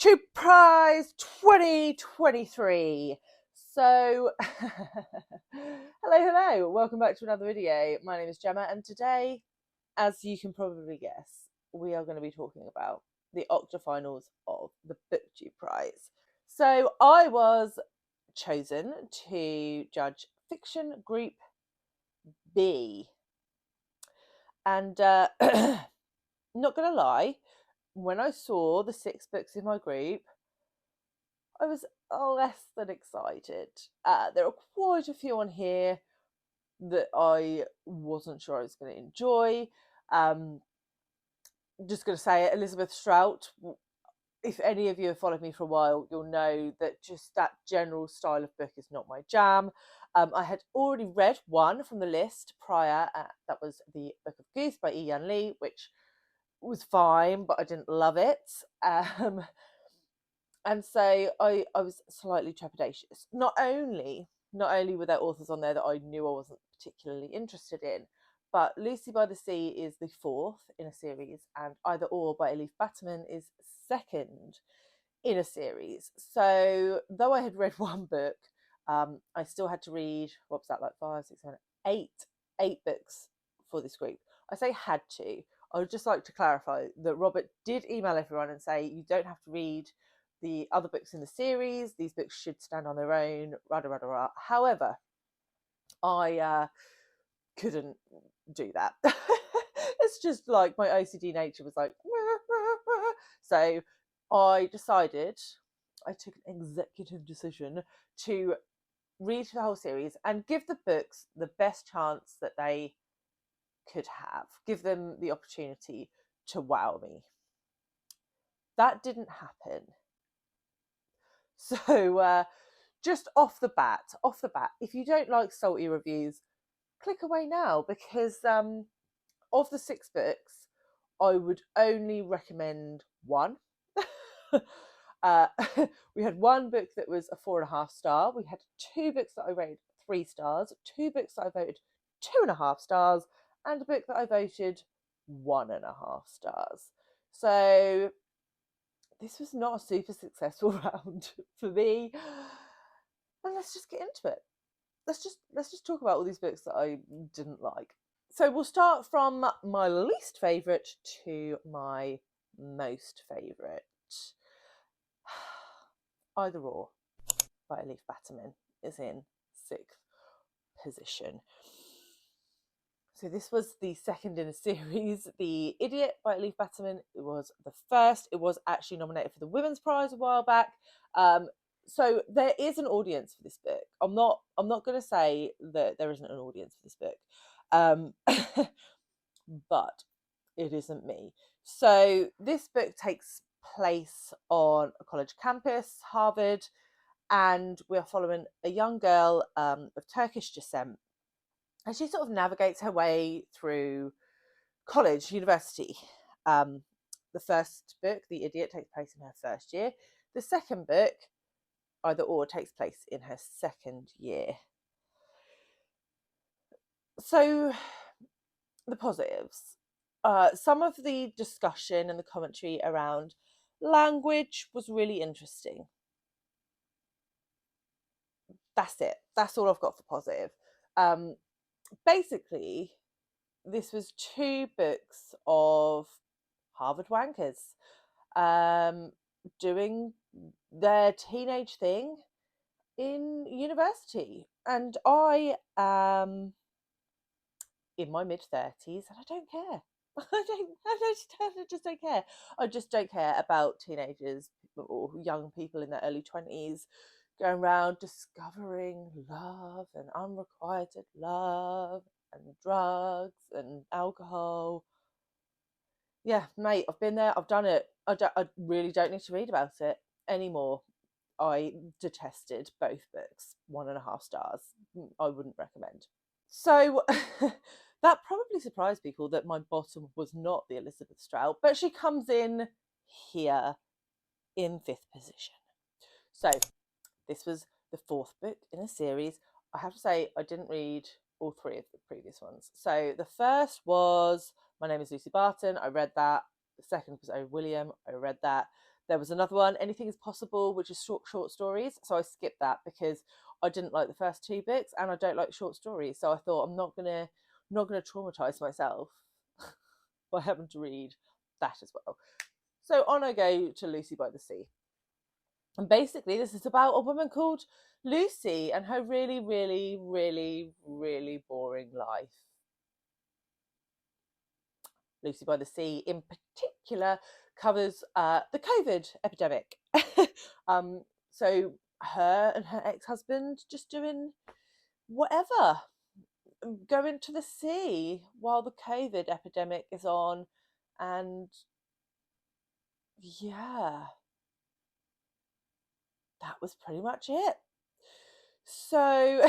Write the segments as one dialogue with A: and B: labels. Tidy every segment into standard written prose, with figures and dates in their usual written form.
A: BookTube Prize 2023. So, hello, welcome back to another video. My name is Gemma, and today, as you can probably guess, we are going to be talking about the octafinals of the BookTube Prize. So, I was chosen to judge Fiction Group B, and not going to lie, when I saw the 6 books in my group, I was less than excited. There are quite a few on here that I wasn't sure I was going to enjoy. Just going to say it, Elizabeth Strout. If any of you have followed me for a while, you'll know that just that general style of book is not my jam. I had already read one from the list prior. That was the Book of Goose by Yiyun, which was fine, but I didn't love it. And so I was slightly trepidatious. Not only were there authors on there that I knew I wasn't particularly interested in, but Lucy by the Sea is the 4th in a series, and Either Or by Elif Batuman is 2nd in a series. So though I had read one book, I still had to read, what was that, like 5, 6, 7, 8 books for this group. I say had to. I would just like to clarify that Robert did email everyone and say you don't have to read the other books in the series. These books should stand on their own. However, I couldn't do that. It's just like my OCD nature was like, so I decided, I took an executive decision to read the whole series and give the books the best chance that they could have. Give them the opportunity to wow me. That didn't happen. So just off the bat, if you don't like salty reviews, click away now, because of the 6 books, I would only recommend one. We had one book that was a 4.5 star. We had 2 books that I rated 3 stars, 2 books that I voted 2.5 stars, and a book that I voted 1.5 stars. So this was not a super successful round for me. And let's just get into it. Let's just talk about all these books that I didn't like. So we'll start from my least favourite to my most favourite. Either Or by Elif Batuman is in 6th position. So this was the 2nd in a series. The Idiot by Elif Batuman, it was the 1st. It was actually nominated for the Women's Prize a while back. So there is an audience for this book. I'm not going to say that there isn't an audience for this book, but it isn't me. So this book takes place on a college campus, Harvard, and we are following a young girl of Turkish descent, and she sort of navigates her way through university. The first book, The Idiot, takes place in her first year. The second book, Either Or, takes place in her 2nd year. So the positives. Some of the discussion and the commentary around language was really interesting. That's it. That's all I've got for positive. Basically, this was 2 books of Harvard wankers doing their teenage thing in university. And I am in my mid-30s and I don't care. I just don't care. I just don't care about teenagers or young people in their early 20s going around discovering love and unrequited love and drugs and alcohol. Yeah, mate, I've been there, I've done it. I really don't need to read about it anymore. I detested both books. 1.5 stars. I wouldn't recommend. So that probably surprised people that my bottom was not the Elizabeth Strout, but she comes in here in 5th position. So this was the 4th book in a series. I have to say I didn't read all 3 of the previous ones. So the first was My Name is Lucy Barton. I read that. The second was Oh William. I read that. There was another one, Anything is Possible, which is short stories. So I skipped that because I didn't like the first two books, and I don't like short stories. So I thought I'm not gonna traumatize myself by having to read that as well. So on I go to Lucy by the Sea. And basically, this is about a woman called Lucy and her really, really, really, really boring life. Lucy by the Sea, in particular, covers the COVID epidemic. So her and her ex-husband just doing whatever, going to the sea while the COVID epidemic is on, and yeah, that was pretty much it. So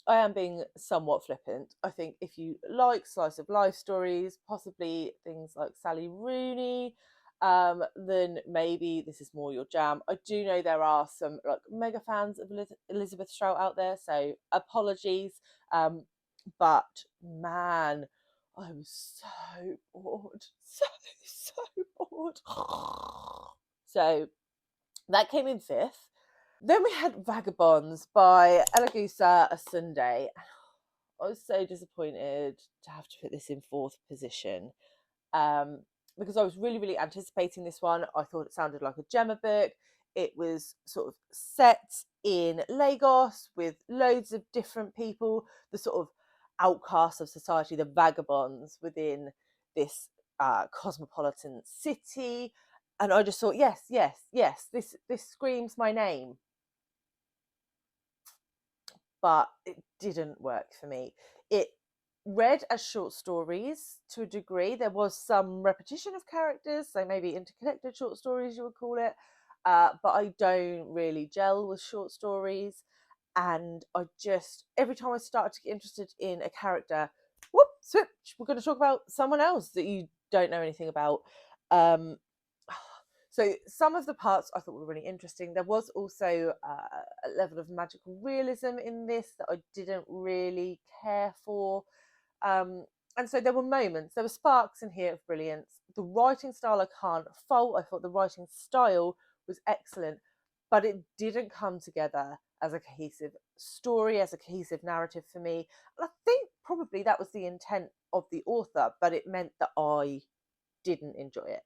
A: I am being somewhat flippant. I think if you like slice of life stories, possibly things like Sally Rooney, then maybe this is more your jam. I do know there are some like mega fans of Elizabeth Strout out there, so apologies. But man, I was so bored, so bored. So that came in fifth. Then we had Vagabonds by Eloghosa Osunde. I was so disappointed to have to put this in fourth position, because I was really, really anticipating this one. I thought it sounded like a Gemma book. It was sort of set in Lagos with loads of different people, the sort of outcasts of society, the vagabonds within this cosmopolitan city. And I just thought, yes, yes, yes, this screams my name. But it didn't work for me. It read as short stories to a degree. There was some repetition of characters, so maybe interconnected short stories you would call it. But I don't really gel with short stories. And I just, every time I started to get interested in a character, whoop, switch, we're going to talk about someone else that you don't know anything about. Um, so some of the parts I thought were really interesting. There was also a level of magical realism in this that I didn't really care for. And so there were moments, there were sparks in here of brilliance. The writing style I can't fault. I thought the writing style was excellent, but it didn't come together as a cohesive story, as a cohesive narrative for me. And I think probably that was the intent of the author, but it meant that I didn't enjoy it.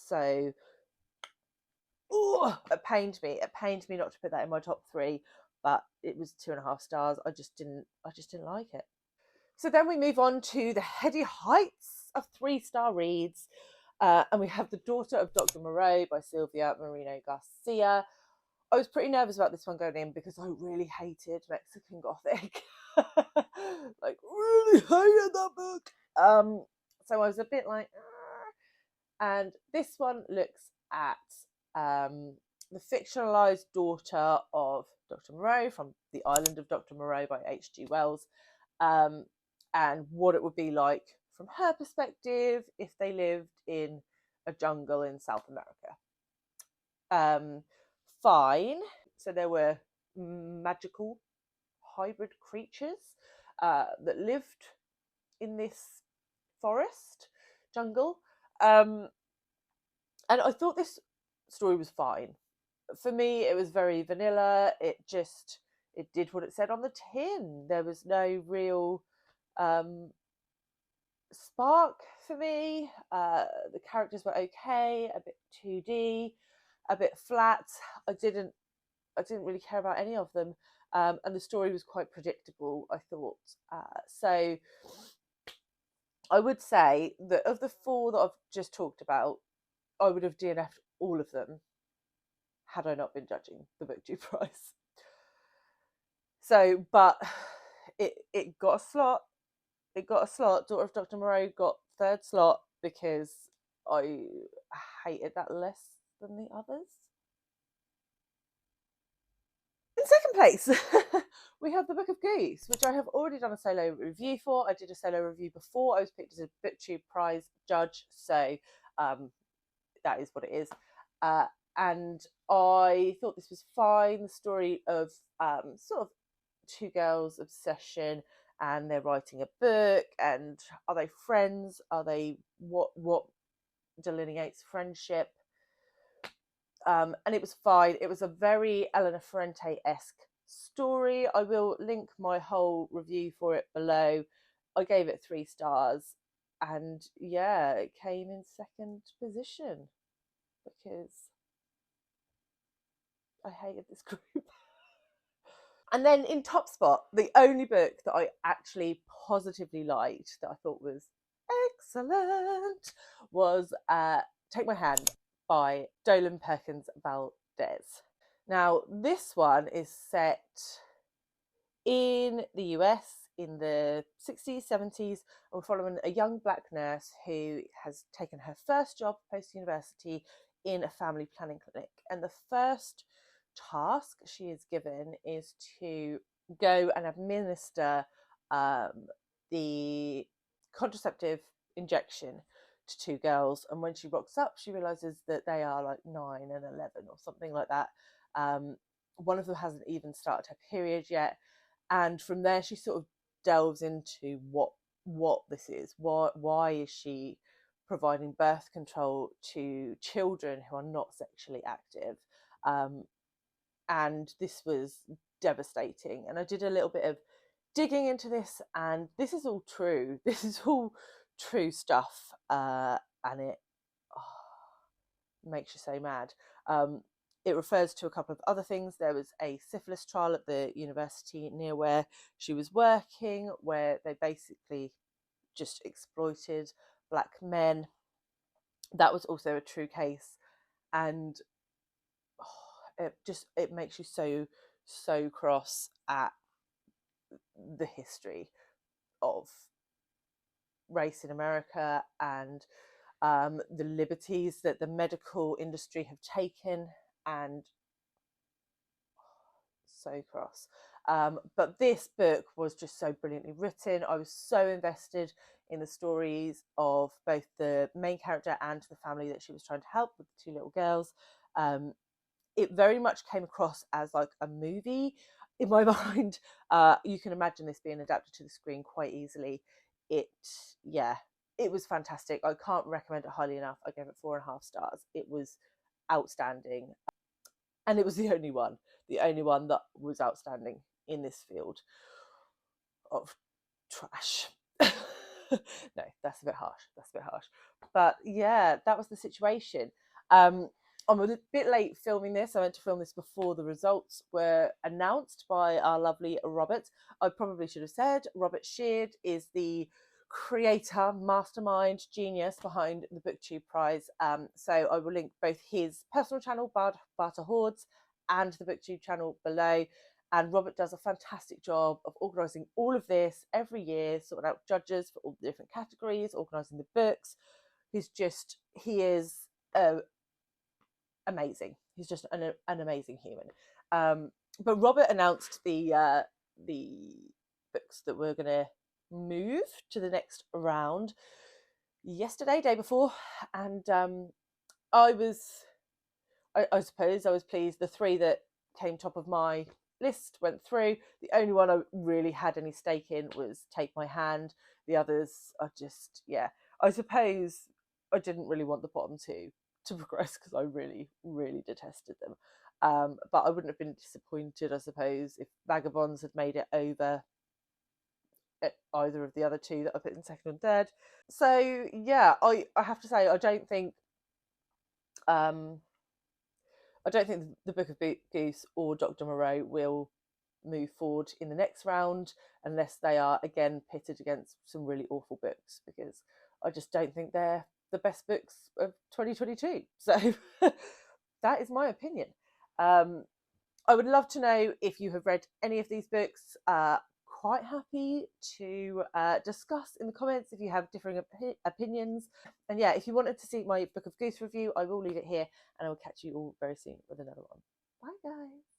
A: So it pained me. It pained me not to put that in my top three, but it was 2.5 stars. I just didn't like it. So then we move on to the heady heights of 3-star reads. And we have The Daughter of Dr. Moreau by Silvia Moreno Garcia. I was pretty nervous about this one going in because I really hated Mexican Gothic. Like, really hated that book. So I was a bit like, and this one looks at the fictionalized daughter of Dr. Moreau from The Island of Dr. Moreau by H.G. Wells, and what it would be like from her perspective if they lived in a jungle in South America. Fine. So there were magical hybrid creatures that lived in this forest jungle. And I thought this story was fine. For me, it was very vanilla. It did what it said on the tin. There was no real spark for me. The characters were okay, a bit 2D, a bit flat. I didn't really care about any of them, and the story was quite predictable, I thought. So I would say that of the 4 that I've just talked about, I would have DNF'd all of them had I not been judging the BookTube prize. So, but it got a slot. It got a slot. Daughter of Dr. Moreau got 3rd slot because I hated that less than the others. In second place, we have the Book of Goose, which I have already done a solo review for. I did a solo review before I was picked as a BookTube prize judge, so that is what it is. And I thought this was fine. The story of sort of 2 girls' obsession, and they're writing a book. And are they friends? Are they what delineates friendship. And it was fine. It was a very Elena Ferrante-esque story. I will link my whole review for it below. I gave it 3 stars, and yeah, it came in second position because I hated this group. And then in top spot, the only book that I actually positively liked, that I thought was excellent, was Take My Hand by Dolen Perkins-Valdez. Now, this one is set in the US in the 60s, 70s, and we're following a young black nurse who has taken her first job post-university in a family planning clinic. And the first task she is given is to go and administer the contraceptive injection to 2 girls. And when she rocks up, she realizes that they are like 9 and 11 or something like that. One of them hasn't even started her period yet, and from there she sort of delves into what this is. Why is she providing birth control to children who are not sexually active? And this was devastating. And I did a little bit of digging into this, and this is all true. This is all true stuff, and it makes you so mad. It refers to a couple of other things. There was a syphilis trial at the university near where she was working, where they basically just exploited black men. That was also a true case, and it makes you so cross at the history of race in America and the liberties that the medical industry have taken, and so cross. But this book was just so brilliantly written. I was so invested in the stories of both the main character and the family that she was trying to help with the 2 little girls. It very much came across as like a movie in my mind. You can imagine this being adapted to the screen quite easily. It was fantastic. I can't recommend it highly enough. I gave it 4.5 stars. It was outstanding, and it was the only one that was outstanding in this field of trash. No, that's a bit harsh. But yeah, that was the situation. I'm a bit late filming this. I went to film this before the results were announced by our lovely Robert. I probably should have said Robert Sheard is the creator, mastermind, genius behind the BookTube prize. So I will link both his personal channel, Barton, and the BookTube channel below. And Robert does a fantastic job of organising all of this every year, sorting out judges for all the different categories, organising the books. He is amazing. He's just an amazing human. But Robert announced the books that we're going to move to the next round yesterday, day before, and I suppose I was pleased. The 3 that came top of my list went through. The only one I really had any stake in was Take My Hand. The others are just, I suppose I didn't really want the bottom 2 to progress because I really detested them, but I wouldn't have been disappointed, I suppose, if Vagabonds had made it over either of the other 2 that I put in second and third. So yeah, I have to say I don't think the Book of Goose or Dr. Moreau will move forward in the next round unless they are again pitted against some really awful books, because I just don't think they're the best books of 2022. So that is my opinion. I would love to know if you have read any of these books. Quite happy to discuss in the comments if you have differing opinions. And yeah, if you wanted to see my Book of Goose review, I will leave it here, and I will catch you all very soon with another one. Bye guys.